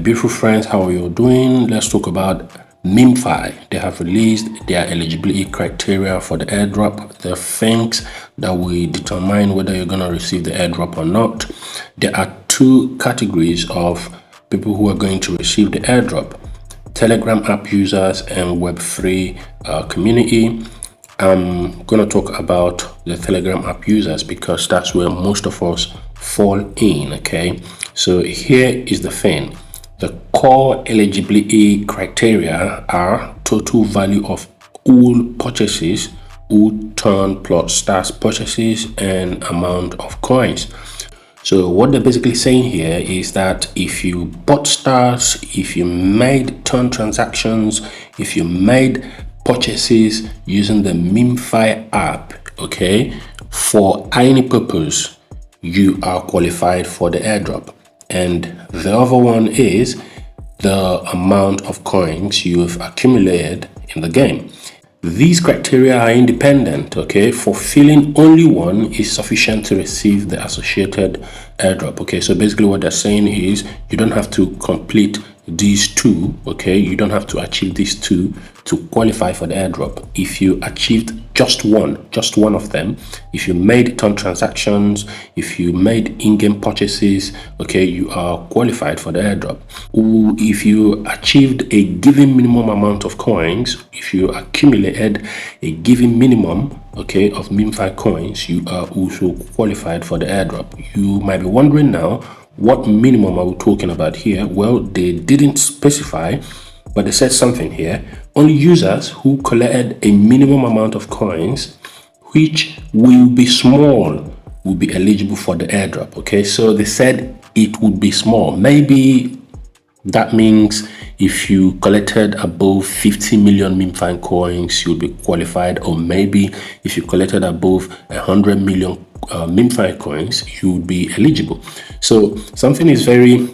beautiful friends, how are you doing? Let's talk about Memefi. They have released their eligibility criteria for the airdrop, the things that will determine whether you're going to receive the airdrop or not. There are two categories of people who are going to receive the airdrop: Telegram app users and Web3 community. I'm going to talk about the Telegram app users because that's where most of us fall in. Okay, so here is the thing. The core eligibility criteria are total value of all purchases, all turn plus stars purchases, and amount of coins. So what they're basically saying here is that if you bought stars, if you made turn transactions, if you made purchases using the Memefi app, okay, for any purpose, you are qualified for the airdrop. And the other one is the amount of coins you've accumulated in the game. These criteria are independent, okay? Fulfilling only one is sufficient to receive the associated airdrop, okay? So basically what they're saying is you don't have to complete these two, okay? You don't have to achieve these two to qualify for the airdrop. If you achieved just one of them, if you made turn transactions, if you made in-game purchases, okay, you are qualified for the airdrop. Or if you achieved a given minimum amount of coins, if you accumulated a given minimum, okay, of Memefi coins, you are also qualified for the airdrop. You might be wondering now, what minimum are we talking about here? Well, they didn't specify, but they said something here. Only users who collected a minimum amount of coins, which will be small, will be eligible for the airdrop. Okay, so they said it would be small. Maybe that means if you collected above 50 million Memefi coins, you'll be qualified. Or maybe if you collected above 100 million Memefi coins, you would be eligible. So something is very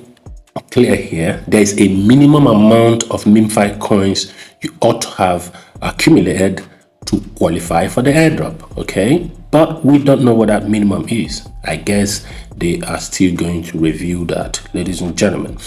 clear here. There is a minimum amount of Memefi coins you ought to have accumulated to qualify for the airdrop, okay? But we don't know what that minimum is. I guess they are still going to review that, ladies and gentlemen.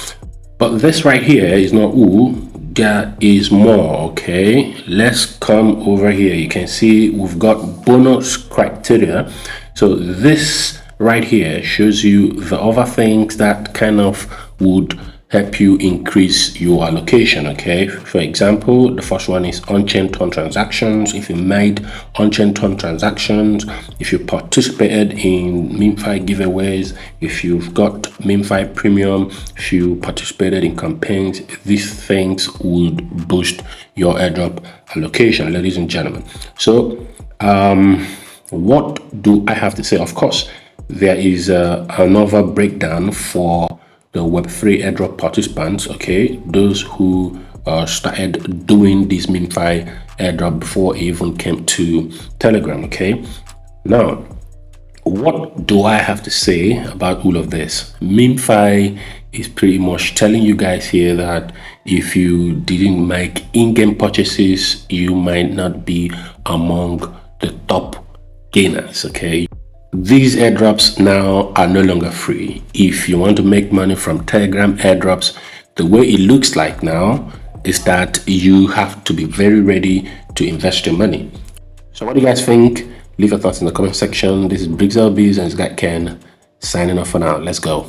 But this right here is not all. There is more, okay? Let's come over here. You can see we've got bonus criteria. So this right here shows you the other things that kind of would help you increase your allocation, okay? For example, the first one is on-chain turn transactions. If you made on-chain turn transactions, if you participated in Memefi giveaways, if you've got Memefi premium, if you participated in campaigns, these things would boost your airdrop allocation, ladies and gentlemen. So what do I have to say? Of course, there is another breakdown for the Web3 airdrop participants, okay, those who started doing this Memefi airdrop before it even came to Telegram, okay. Now, what do I have to say about all of this? Memefi is pretty much telling you guys here that if you didn't make in-game purchases, you might not be among the top gainers, okay. These airdrops now are no longer free. If you want to make money from Telegram airdrops, the way it looks like now is that you have to be very ready to invest your money. So what do you guys think? Leave your thoughts in the comment section. This is Briggs LBs and it's got Ken signing off for now. Let's go.